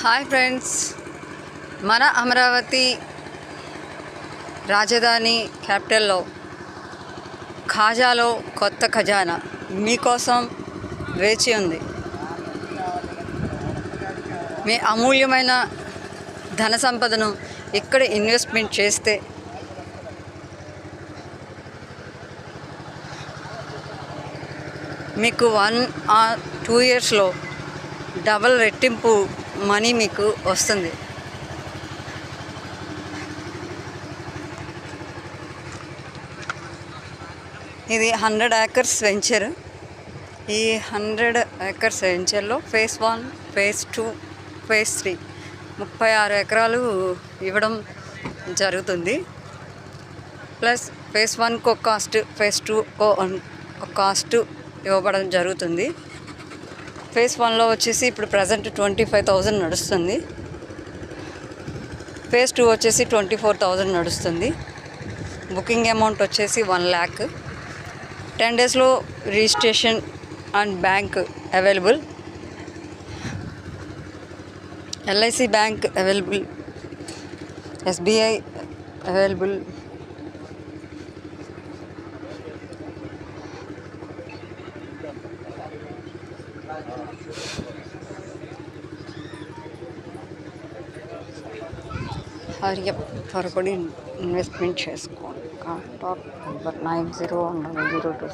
Hi friends, మన అమరావతి రాజధాని క్యాపిటల్లో ఖాజాలో కొత్త ఖజానా మీకోసం వేచి ఉంది. మీ అమూల్యమైన ధన సంపదను ఇక్కడ ఇన్వెస్ట్మెంట్ చేస్తే మీకు 1 or 2 yearsలో డబల్ రెట్టింపు మనీ మీకు వస్తుంది. ఇది 100 acres వెంచర్. ఈ 100 acres వెంచర్లో phase 1, phase 2, phase 3 36 ఎకరాలు ఇవ్వడం జరుగుతుంది. ప్లస్ phase 1 ఒక కాస్ట్, phase 2 ఒక కాస్ట్ ఇవ్వబడం జరుగుతుంది. phase 1లో వచ్చేసి ఇప్పుడు ప్రజెంట్ 25,000 నడుస్తుంది. phase 2 వచ్చేసి 24,000 నడుస్తుంది. బుకింగ్ అమౌంట్ వచ్చేసి 1 lakh. 10 daysలో registration and bank available. LIC bank available, SBI available. Hurry up త్వరపడి ఇన్వెస్ట్మెంట్ చేసుకోండి. Contact number 901002